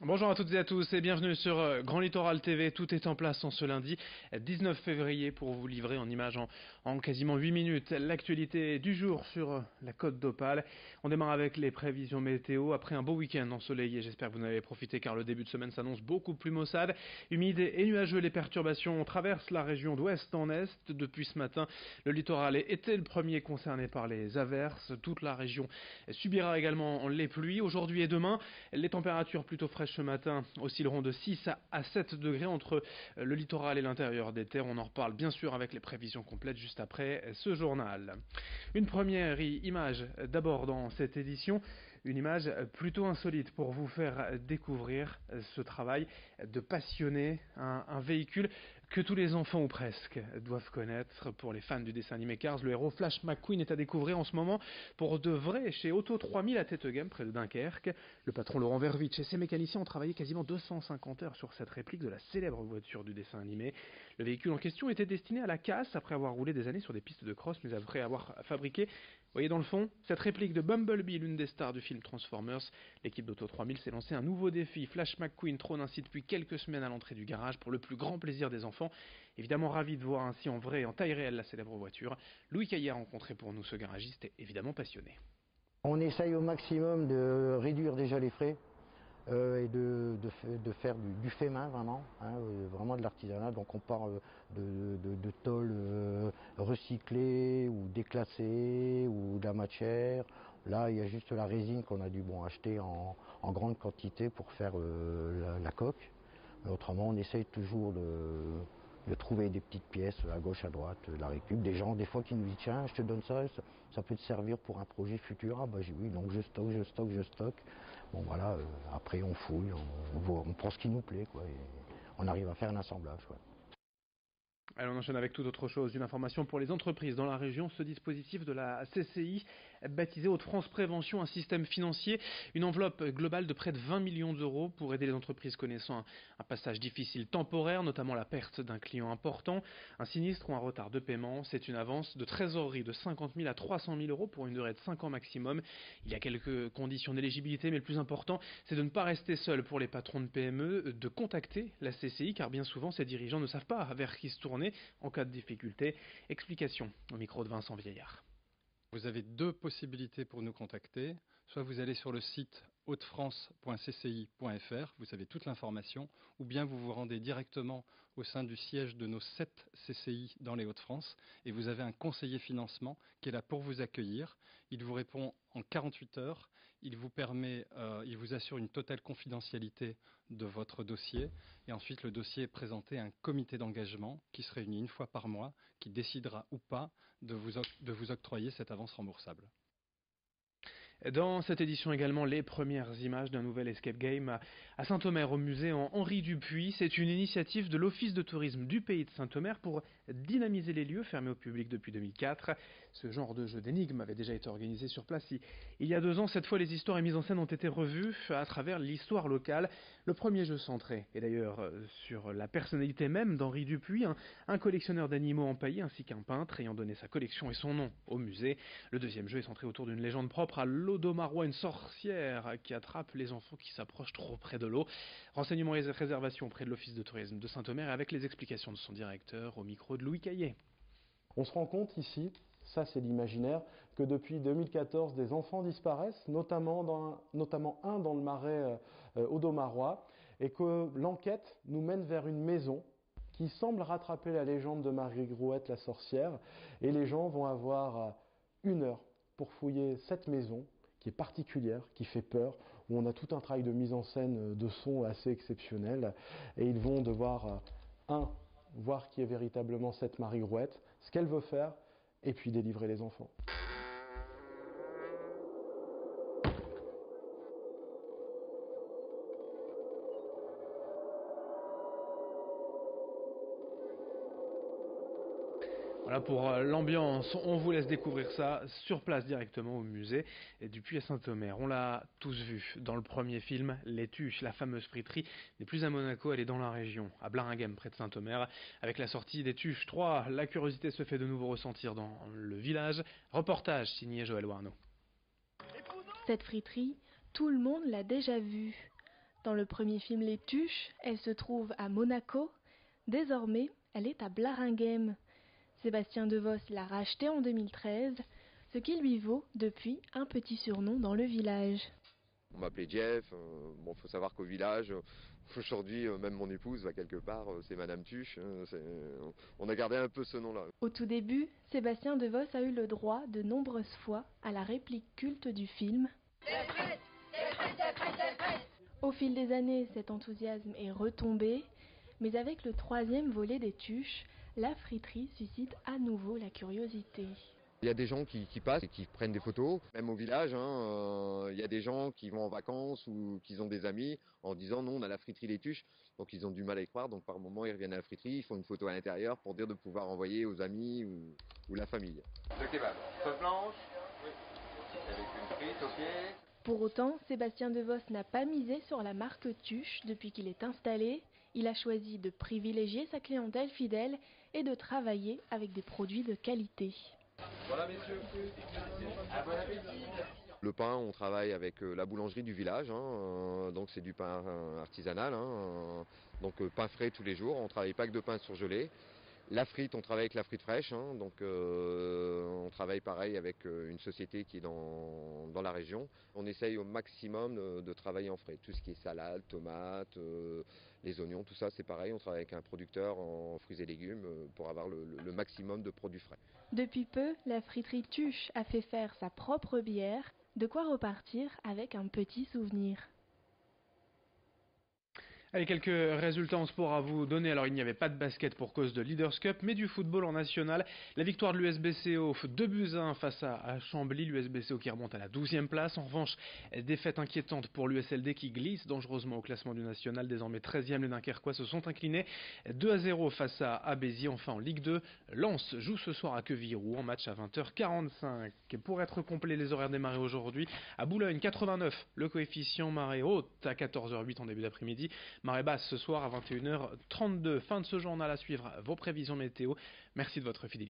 Bonjour à toutes et à tous et bienvenue sur Grand Littoral TV. Tout est en place en ce lundi 19 février pour vous livrer en images en quasiment 8 minutes l'actualité du jour sur la côte d'Opale. On démarre avec les prévisions météo après un beau week-end ensoleillé. J'espère que vous en avez profité car le début de semaine s'annonce beaucoup plus maussade. Humide et nuageux, les perturbations traversent la région d'ouest en est. Depuis ce matin, le littoral était le premier concerné par les averses. Toute la région subira également les pluies. Aujourd'hui et demain, les températures plutôt fraîches ce matin oscilleront de 6 à 7 degrés entre le littoral et l'intérieur des terres. On en reparle bien sûr avec les prévisions complètes juste après ce journal. Une première image d'abord dans cette édition, une image plutôt insolite pour vous faire découvrir ce travail de passionner un véhicule que tous les enfants ou presque doivent connaître. Pour les fans du dessin animé Cars, le héros Flash McQueen est à découvrir en ce moment pour de vrai chez Auto 3000 à Tettegem près de Dunkerque. Le patron Laurent Vervitch et ses mécaniciens ont travaillé quasiment 250 heures sur cette réplique de la célèbre voiture du dessin animé. Le véhicule en question était destiné à la casse après avoir roulé des années sur des pistes de cross, mais après avoir fabriqué, vous voyez dans le fond, cette réplique de Bumblebee, l'une des stars du film Transformers. L'équipe d'Auto 3000 s'est lancé un nouveau défi. Flash McQueen trône ainsi depuis quelques semaines à l'entrée du garage pour le plus grand plaisir des enfants. Évidemment ravi de voir ainsi en vrai et en taille réelle la célèbre voiture. Louis Caillé a rencontré pour nous ce garagiste et évidemment passionné. On essaye au maximum de réduire déjà les frais et de faire du fait main vraiment, hein, vraiment de l'artisanat. Donc on part de tôle recyclée ou déclassée ou de la matière. Là il y a juste la résine qu'on a dû acheter en grande quantité pour faire la coque. Mais autrement on essaye toujours de trouver des petites pièces à gauche, à droite, la récup. Des gens, des fois, qui nous disent tiens, je te donne ça, ça peut te servir pour un projet futur. Ah bah j'ai oui, donc je stocke. Bon voilà, après on fouille, on prend ce qui nous plaît, quoi, et on arrive à faire un assemblage. Ouais. Alors on enchaîne avec toute autre chose, une information pour les entreprises dans la région, ce dispositif de la CCI, baptisé Hauts-de-France Prévention, un système financier, une enveloppe globale de près de 20 millions d'euros pour aider les entreprises connaissant un passage difficile temporaire, notamment la perte d'un client important, un sinistre ou un retard de paiement. C'est une avance de trésorerie de 50 000 à 300 000 euros pour une durée de 5 ans maximum. Il y a quelques conditions d'éligibilité, mais le plus important, c'est de ne pas rester seul pour les patrons de PME, de contacter la CCI, car bien souvent ces dirigeants ne savent pas vers qui se tourner en cas de difficulté. Explication au micro de Vincent Vieillard. Vous avez deux possibilités pour nous contacter. Soit vous allez sur le site hautefrance.cci.fr, vous avez toute l'information, ou bien vous vous rendez directement au sein du siège de nos 7 CCI dans les Hauts-de-France et vous avez un conseiller financement qui est là pour vous accueillir. Il vous répond en 48 heures, il vous assure une totale confidentialité de votre dossier et ensuite le dossier est présenté à un comité d'engagement qui se réunit une fois par mois, qui décidera ou pas de vous octroyer cette avance remboursable. Dans cette édition également, les premières images d'un nouvel escape game à Saint-Omer au musée Henri Dupuy. C'est une initiative de l'Office de tourisme du pays de Saint-Omer pour dynamiser les lieux fermés au public depuis 2004. Ce genre de jeu d'énigmes avait déjà été organisé sur place il y a 2 ans. Cette fois, les histoires et mises en scène ont été revues à travers l'histoire locale. Le premier jeu centré est d'ailleurs sur la personnalité même d'Henri Dupuy, un collectionneur d'animaux empaillés ainsi qu'un peintre ayant donné sa collection et son nom au musée. Le deuxième jeu est centré autour d'une légende propre à l'Odomarois, une sorcière qui attrape les enfants qui s'approchent trop près de l'eau. Renseignements et réservations auprès de l'Office de tourisme de Saint-Omer avec les explications de son directeur au micro de Louis Caillé. On se rend compte ici, ça c'est l'imaginaire, que depuis 2014 des enfants disparaissent, notamment un dans le marais Audomarois, et que l'enquête nous mène vers une maison qui semble rattraper la légende de Marie Grouette la sorcière, et les gens vont avoir 1 heure pour fouiller cette maison qui est particulière, qui fait peur, où on a tout un travail de mise en scène de son assez exceptionnel, et ils vont devoir, voir qui est véritablement cette Marie Grouette, ce qu'elle veut faire, et puis délivrer les enfants. Voilà pour l'ambiance, on vous laisse découvrir ça sur place directement au musée Dupuy à Saint-Omer. On l'a tous vu dans le premier film, Les Tuches, la fameuse friterie n'est plus à Monaco, elle est dans la région, à Blaringhem près de Saint-Omer. Avec la sortie des Tuches 3, la curiosité se fait de nouveau ressentir dans le village. Reportage signé Joël Warno. Cette friterie, tout le monde l'a déjà vue. Dans le premier film Les Tuches, elle se trouve à Monaco. Désormais, elle est à Blaringhem. Sébastien Devos l'a rachetée en 2013, ce qui lui vaut depuis un petit surnom dans le village. On m'appelait Jeff. Bon, faut savoir qu'au village, aujourd'hui, même mon épouse va quelque part, c'est Madame Tuche. On a gardé un peu ce nom-là. Au tout début, Sébastien Devos a eu le droit de nombreuses fois à la réplique culte du film. Au fil des années, cet enthousiasme est retombé, mais avec le troisième volet des Tuches, la friterie suscite à nouveau la curiosité. Il y a des gens qui passent et qui prennent des photos, même au village. Il y a des gens qui vont en vacances ou qui ont des amis en disant non, on a la friterie Les Tuches. Donc ils ont du mal à y croire. Donc par moment, ils reviennent à la friterie, ils font une photo à l'intérieur pour dire de pouvoir envoyer aux amis ou la famille. Le kebab, sauce blanche, avec une frite au pied. Pour autant, Sébastien Devos n'a pas misé sur la marque Tuche depuis qu'il est installé. Il a choisi de privilégier sa clientèle fidèle et de travailler avec des produits de qualité. Voilà messieurs, à bon appétit. Le pain, on travaille avec la boulangerie du village, donc c'est du pain artisanal, donc pain frais tous les jours, on ne travaille pas que de pain surgelé. La frite, on travaille avec la frite fraîche, donc on travaille pareil avec une société qui est dans la région. On essaye au maximum de travailler en frais, tout ce qui est salade, tomates, les oignons, tout ça c'est pareil, on travaille avec un producteur en fruits et légumes pour avoir le maximum de produits frais. Depuis peu, la friterie Tuche a fait faire sa propre bière, de quoi repartir avec un petit souvenir. Allez, quelques résultats en sport à vous donner. Alors, il n'y avait pas de basket pour cause de Leaders Cup, mais du football en national. La victoire de l'USBCO 2-1 face à Chambly. L'USBCO qui remonte à la 12e place. En revanche, défaite inquiétante pour l'USLD qui glisse dangereusement au classement du national. Désormais 13e, les Dunkerquois se sont inclinés 2-0 face à Béziers. Enfin, en Ligue 2, Lens joue ce soir à Quevilly-Roux en match à 20h45. Pour être complet, les horaires des marées aujourd'hui. À Boulogne, 89, le coefficient marée haute à 14h08 en début d'après-midi. Marée basse ce soir à 21h32. Fin de ce journal à suivre. Vos prévisions météo. Merci de votre fidélité.